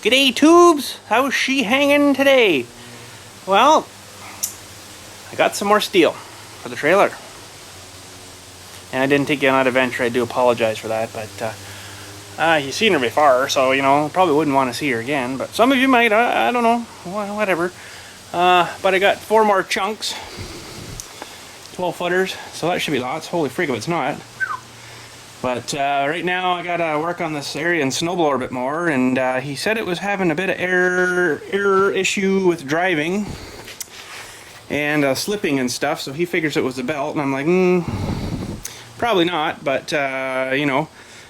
G'day tubes, how's she hanging today? Well, I got some more steel for the trailer. And I didn't take you on that adventure, I do apologize for that, but you've seen her before, so you know, probably wouldn't want to see her again, but some of you might, I don't know, whatever. But I got 4 more chunks, 12 footers, so that should be lots. Holy freak if it's not. But right now I gotta work on this Ariens snowblower a bit more, and he said it was having a bit of error issue with driving and slipping and stuff, so he figures it was the belt, and I'm like, probably not, but you know.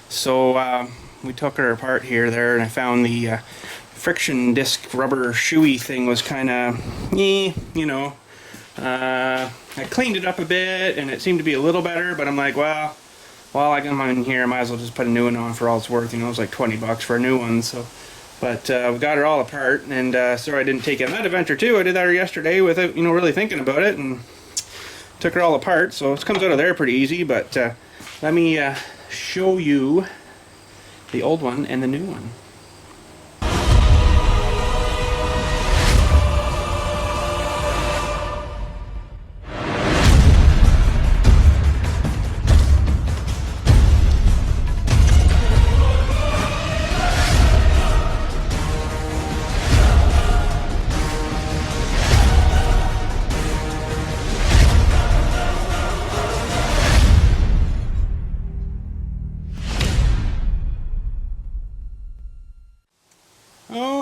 So we took her apart there, and I found the friction disc rubber shoey thing was kind of, you know. I cleaned it up a bit, and it seemed to be a little better, but I'm like, well, while I'm in here, I might as well just put a new one on for all it's worth. You know, it was like 20 bucks for a new one. So, but we got her all apart, and sorry I didn't take it on that adventure too. I did that yesterday without, you know, really thinking about it, and took her all apart. So it comes out of there pretty easy. But let me show you the old one and the new one.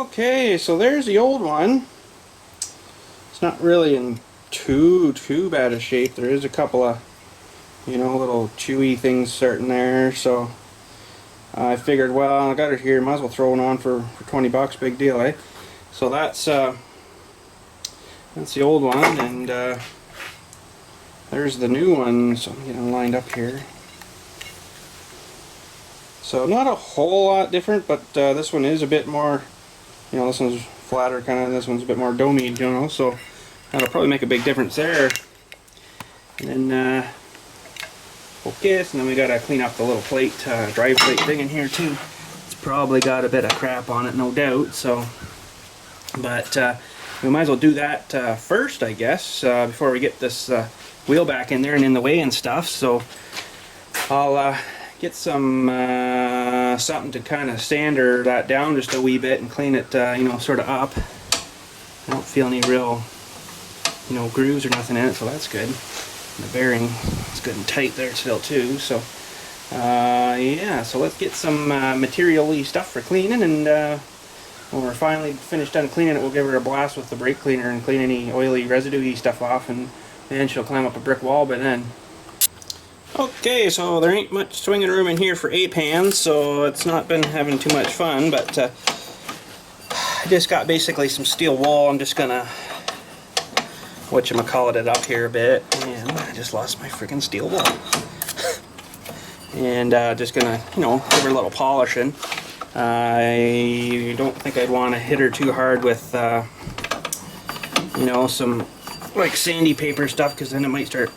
Okay, so there's the old one. It's not really in too bad a shape. There is a couple of, you know, little chewy things starting there, so I figured, well, I got it here, might as well throw it on for 20 bucks, big deal, eh? So that's the old one, and there's the new one, so I'm getting them lined up here. So not a whole lot different, but this one is a bit more, you know, this one's flatter kind of, this one's a bit more domed, you know, so that'll probably make a big difference there. And then focus, and then we gotta clean up the little plate, drive plate thing in here too. It's probably got a bit of crap on it, no doubt, so, but we might as well do that first, I guess, before we get this wheel back in there and in the way and stuff. So I'll get some something to kind of sander that down just a wee bit and clean it, you know, sort of up. I don't feel any real, you know, grooves or nothing in it, so that's good. And the bearing is good and tight there still too. So yeah, so let's get some material-y stuff for cleaning, and when we're finally finished done cleaning it, we'll give her a blast with the brake cleaner and clean any oily residue-y stuff off, and then she'll climb up a brick wall by then. Okay, so there ain't much swinging room in here for ape hands, so it's not been having too much fun, but I just got basically some steel wool. I'm just gonna whatchamacallit it up here a bit, and I just lost my freaking steel wool. And just gonna, you know, give her a little polishing. I don't think I'd want to hit her too hard with, you know, some like sandy paper stuff, because then it might start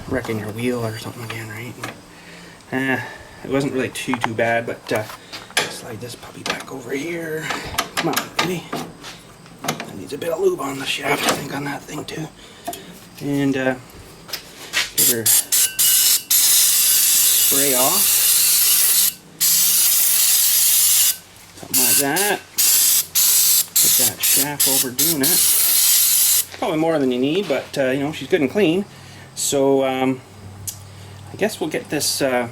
wrecking your wheel or something again, right? It wasn't really too bad, but slide this puppy back over here. Come on, baby. That needs a bit of lube on the shaft, I think, on that thing too. And give her spray off, something like that. Get that shaft over doing it. Probably more than you need, but you know, she's good and clean. So I guess we'll get this the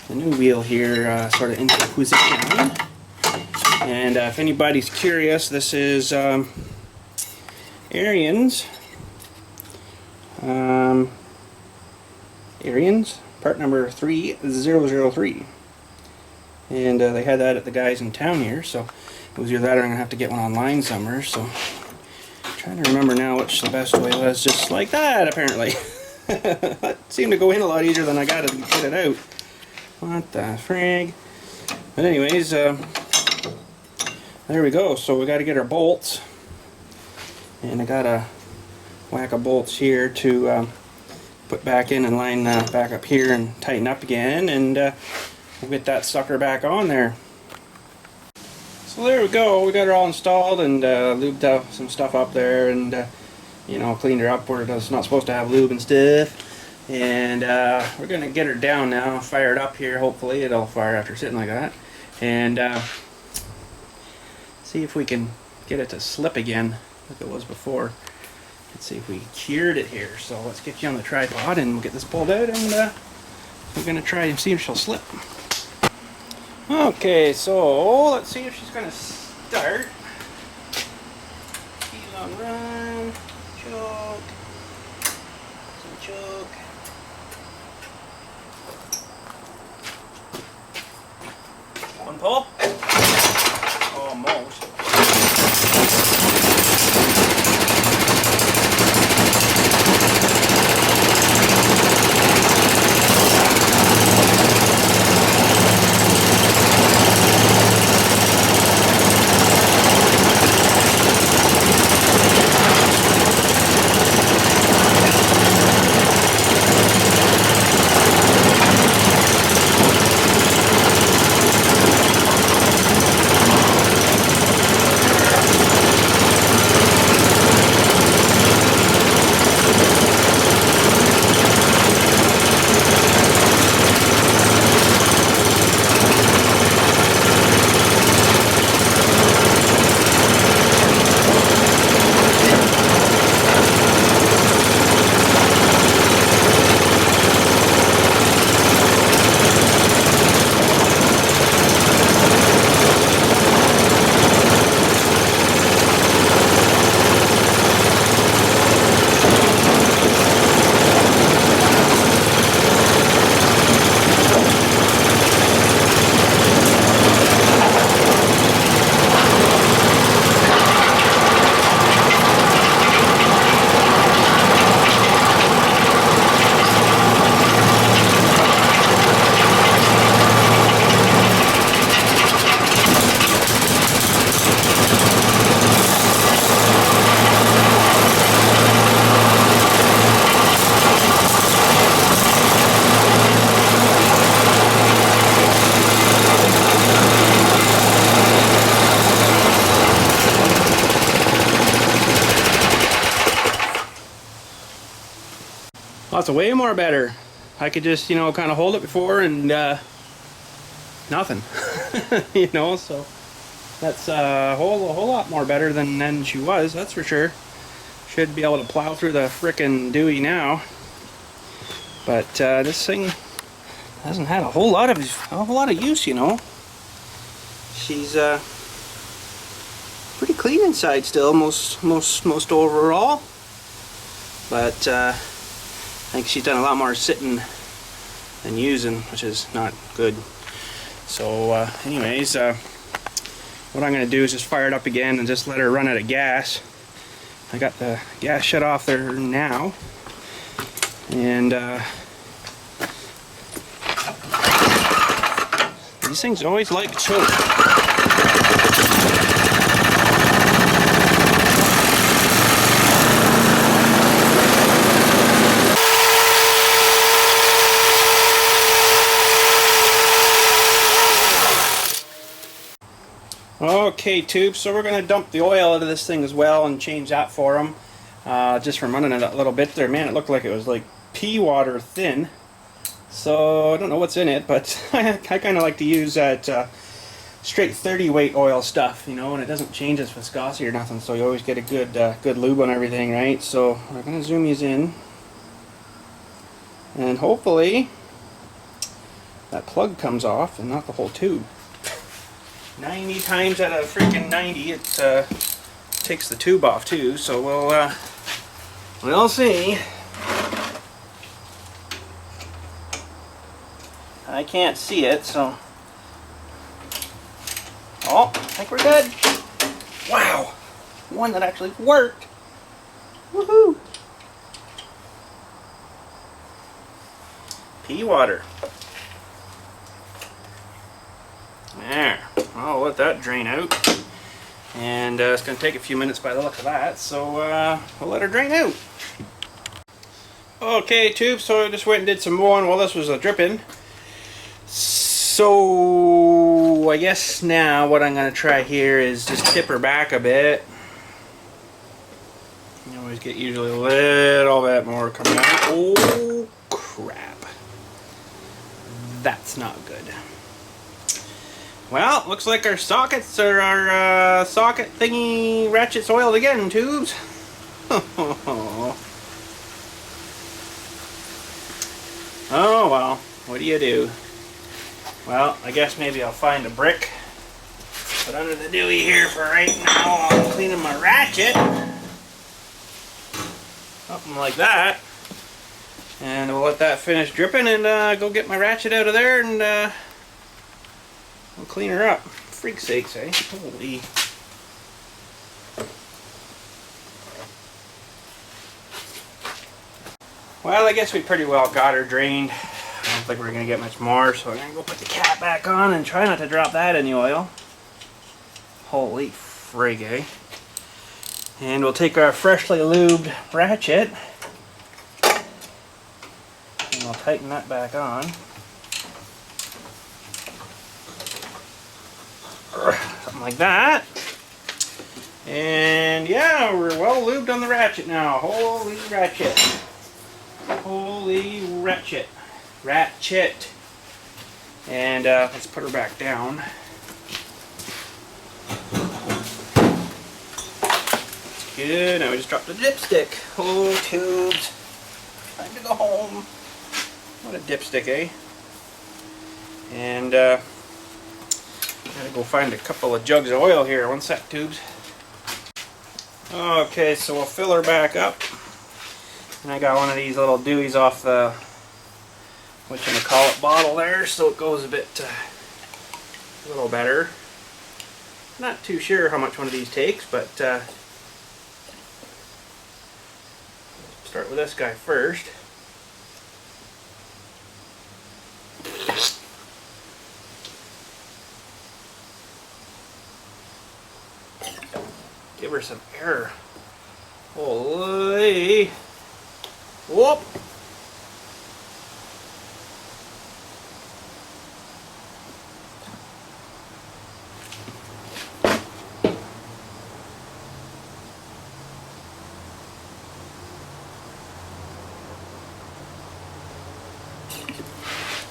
new wheel here sort of into position. And if anybody's curious, this is Ariens. Ariens, part number 3003. And they had that at the guys in town here, so it was either that or I'm going to have to get one online somewhere. So trying to remember now which the best way was. Just like that, apparently. That seemed to go in a lot easier than I got to get it out. What the frig? But anyways, there we go. So we got to get our bolts, and I got a whack of bolts here to put back in and line back up here and tighten up again, and we'll get that sucker back on there. Well, there we go. We got her all installed and lubed out some stuff up there, and you know, cleaned her up where it's not supposed to have lube and stuff. And we're gonna get her down now, fire it up here. Hopefully it'll fire after sitting like that, and see if we can get it to slip again like it was before. Let's see if we cured it here. So let's get you on the tripod and we'll get this pulled out, and we're gonna try and see if she'll slip. Okay, so let's see if she's gonna start. Key long run, choke, some choke. One pull. Almost. That's way more better. I could just, you know, kind of hold it before and nothing. You know, so that's a whole lot more better than she was, that's for sure. Should be able to plow through the frickin' Dewey now. But this thing hasn't had a whole lot of use, you know. She's pretty clean inside still, most overall. But I think she's done a lot more sitting than using, which is not good. So anyways, what I'm going to do is just fire it up again and just let her run out of gas. I got the gas shut off there now. And these things always like choke. Okay, tubes, so we're going to dump the oil out of this thing as well and change that for them. Just from running it a little bit there. Man, it looked like it was like pea water thin. So I don't know what's in it, but I kind of like to use that straight 30 weight oil stuff, you know, and it doesn't change its viscosity or nothing, so you always get a good lube on everything, right? So we're going to zoom these in. And hopefully that plug comes off and not the whole tube. 90 times out of freaking 90 it takes the tube off too, so we'll see. I can't see it, so oh, I think we're good. Wow, one that actually worked. Woohoo! Pea water. There. I'll let that drain out. And it's going to take a few minutes by the look of that, so we'll let her drain out. Okay, tube, so I just went and did some mowing while this was dripping. So So I guess now what I'm going to try here is just tip her back a bit. You always get usually a little bit more coming out. Oh crap. That's not good. Well, looks like our sockets or our socket thingy ratchet's oiled again, tubes. Oh well, what do you do? Well, I guess maybe I'll find a brick. Put under the dewey here for right now while I'm cleaning my ratchet. Something like that. And we'll let that finish dripping and go get my ratchet out of there and we'll clean her up. Freak's sakes, eh? Holy. Well, I guess we pretty well got her drained. I don't think we're going to get much more, so I'm going to go put the cap back on and try not to drop that in the oil. Holy frig, eh? And we'll take our freshly lubed ratchet and we'll tighten that back on. Something like that. And yeah, we're well lubed on the ratchet now. Holy ratchet. Holy ratchet. Ratchet. And let's put her back down. That's good. Now we just dropped the dipstick. Oh, tubes. Time to go home. What a dipstick, eh? And gotta go find a couple of jugs of oil here. One sec, tubes. Okay, so we'll fill her back up. And I got one of these little dewies off the whatchamacallit bottle there, so it goes a bit a little better. Not too sure how much one of these takes, but start with this guy first. Give her some air. Holy. Whoop.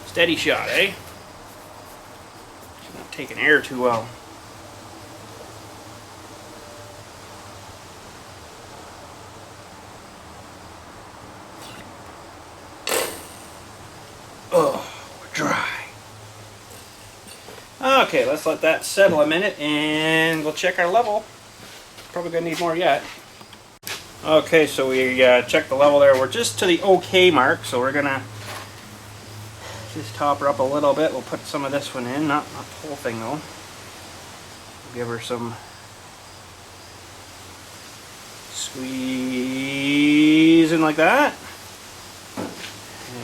Steady shot, eh? She's not taking air too well. Oh, we're dry. Okay, let's let that settle a minute and we'll check our level. Probably gonna need more yet. Okay, so we checked the level there. We're just to the okay mark, so we're gonna just top her up a little bit. We'll put some of this one in, not the whole thing though. We'll give her some squeezing like that. And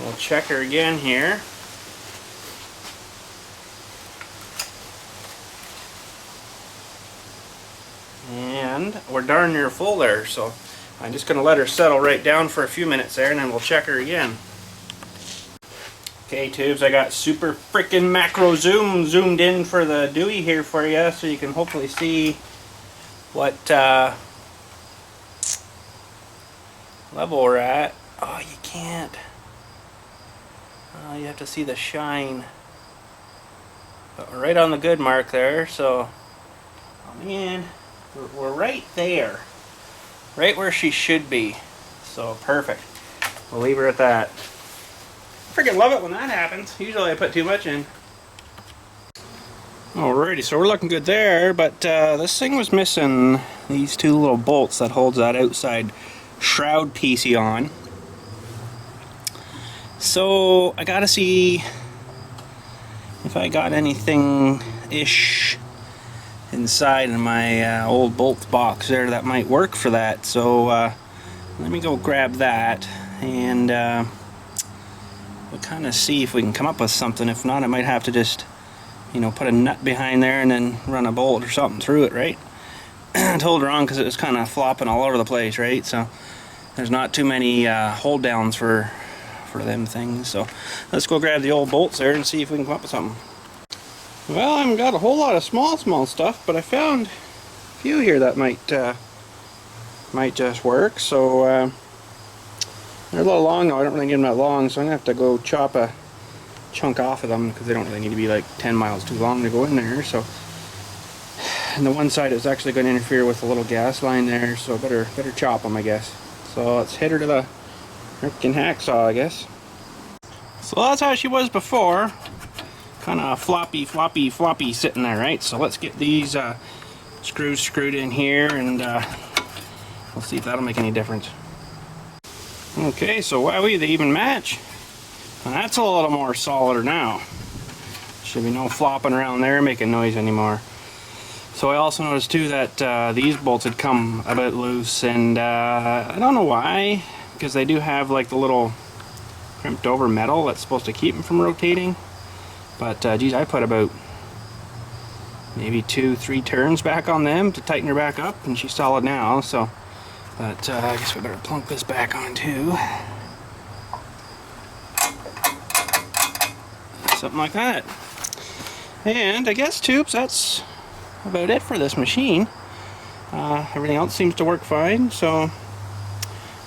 we'll check her again here. And we're darn near full there, so I'm just going to let her settle right down for a few minutes there and then we'll check her again. Okay, tubes, I got super freaking macro zoomed in for the dewey here for you so you can hopefully see what level we're at. Oh, you can't. Oh, you have to see the shine. But we're right on the good mark there, so oh man, we're right there. Right where she should be. So perfect. We'll leave her at that. Freaking love it when that happens. Usually I put too much in. Alrighty, so we're looking good there, but this thing was missing these two little bolts that holds that outside shroud piecey on. So I gotta see if I got anything-ish inside in my old bolt box there that might work for that. So let me go grab that and we'll kind of see if we can come up with something. If not, I might have to just, you know, put a nut behind there and then run a bolt or something through it, right? I told her on because it was kind of flopping all over the place, right? So there's not too many hold downs for them things. So let's go grab the old bolts there and see if we can come up with something. Well, I haven't got a whole lot of small stuff, but I found a few here that might just work. So they're a little long though. I don't really need them that long, so I'm gonna have to go chop a chunk off of them because they don't really need to be like 10 miles too long to go in there. So, and the one side is actually going to interfere with the little gas line there, so better chop them, I guess. So let's hit her to the freaking hacksaw, I guess. So that's how she was before. Kind of floppy sitting there, right? So let's get these screws screwed in here, and we'll see if that'll make any difference. Okay, so wowee, they even match. And that's a little more solider now. Should be no flopping around there making noise anymore. So I also noticed too that these bolts had come a bit loose, and I don't know why, because they do have like the little crimped over metal that's supposed to keep them from rotating. But geez, I put about maybe 2-3 turns back on them to tighten her back up, and she's solid now. So, but I guess we better plunk this back on too. Something like that. And I guess, tubes, that's about it for this machine. Everything else seems to work fine, so I'm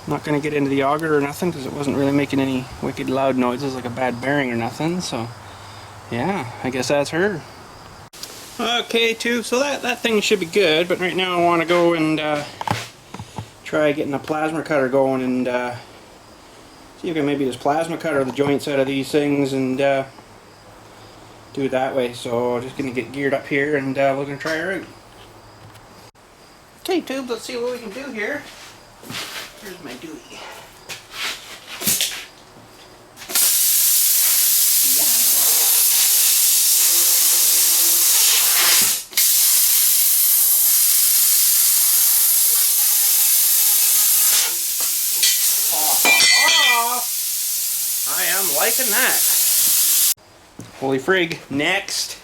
not going to get into the auger or nothing because it wasn't really making any wicked loud noises like a bad bearing or nothing. So yeah, I guess that's her. Okay, tubes, so that thing should be good, but right now I want to go and try getting a plasma cutter going and see if I can maybe just plasma cutter the joints out of these things and do it that way. So just gonna get geared up here, and we're gonna try her out. Okay, tubes, let's see what we can do here. Here's my Dewey. I am liking that. Holy frig. Next.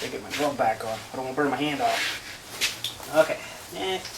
Gotta get my glove back on. I don't want to burn my hand off. Okay. Next.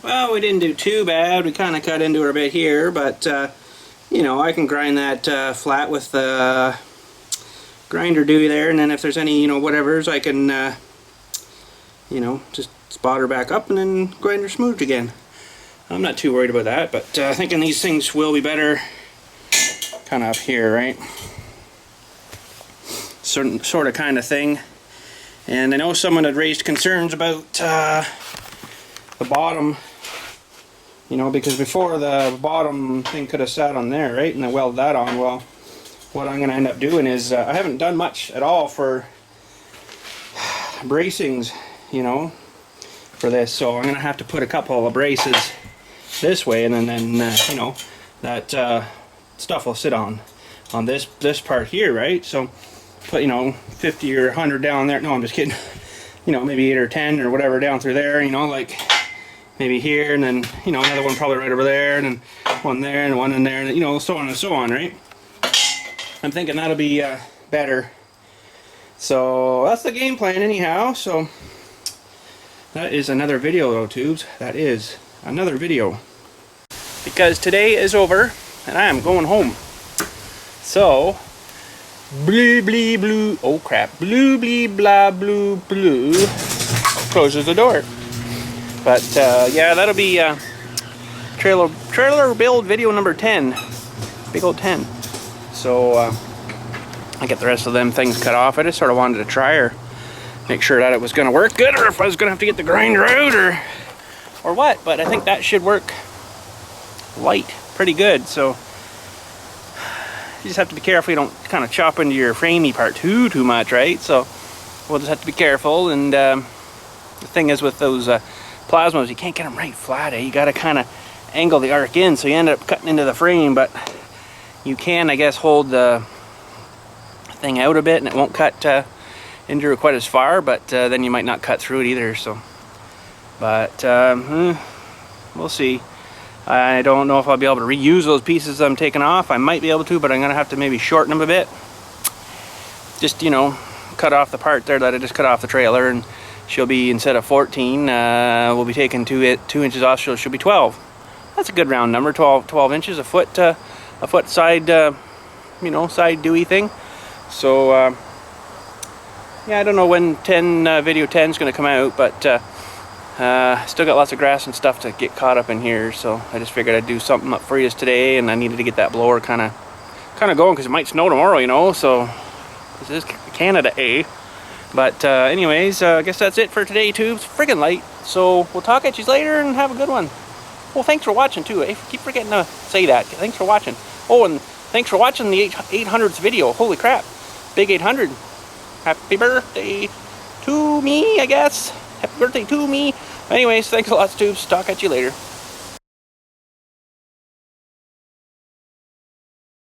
Well, we didn't do too bad. We kind of cut into her a bit here, but you know, I can grind that flat with the grinder Dewey there, and then if there's any, you know, whatevers, I can you know, just spot her back up and then grind her smooth again. I'm not too worried about that, but thinking these things will be better kind of up here, right? Certain sort of kind of thing. And I know someone had raised concerns about the bottom, you know, because before the bottom thing could have sat on there, right? And I welded that on. Well, what I'm going to end up doing is I haven't done much at all for bracings, you know, for this. So I'm going to have to put a couple of braces this way, and then you know, that stuff will sit on this part here, right? So put, you know, 50 or 100 down there. No, I'm just kidding. You know, maybe 8 or 10 or whatever down through there, you know, like maybe here, and then, you know, another one probably right over there, and then one there, and one in there, and, you know, so on and so on, right? I'm thinking that'll be better So that's the game plan anyhow. So that is another video though, tubes. That is another video. Because today is over and I am going home. So blue blee blue, oh crap, blue blee blah blue blue closes the door. But yeah, that'll be trailer build video number 10. Big old 10. So I get the rest of them things cut off. I just sort of wanted to try her, make sure that it was going to work good, or if I was going to have to get the grinder out, or what. But I think that should work light pretty good. So you just have to be careful you don't kind of chop into your framey part too much, right? So we'll just have to be careful. And the thing is with those plasmas, you can't get them right flat. You got to kind of angle the arc in, so you end up cutting into the frame. But you can, I guess, hold the thing out a bit and it won't cut into it quite as far, but then you might not cut through it either. So but we'll see. I don't know if I'll be able to reuse those pieces I'm taking off. I might be able to, but I'm gonna have to maybe shorten them a bit. Just, you know, cut off the part there that I just cut off the trailer, and she'll be, instead of 14, we'll be taking 2 inches off, so she'll be 12. That's a good round number, 12 inches, a foot side, you know, side Dewey thing. So yeah, I don't know when video 10 is going to come out, but still got lots of grass and stuff to get caught up in here. So I just figured I'd do something up for you today, and I needed to get that blower kind of going because it might snow tomorrow, you know. So this is Canada, eh? But anyways, I guess that's it for today, tubes. Friggin' light. So we'll talk at you later and have a good one. Well, thanks for watching too. I keep forgetting to say that. Thanks for watching. Oh, and thanks for watching the 800th video. Holy crap. Big 800. Happy birthday to me, I guess. Happy birthday to me. Anyways, thanks a lot, tubes. Talk at you later.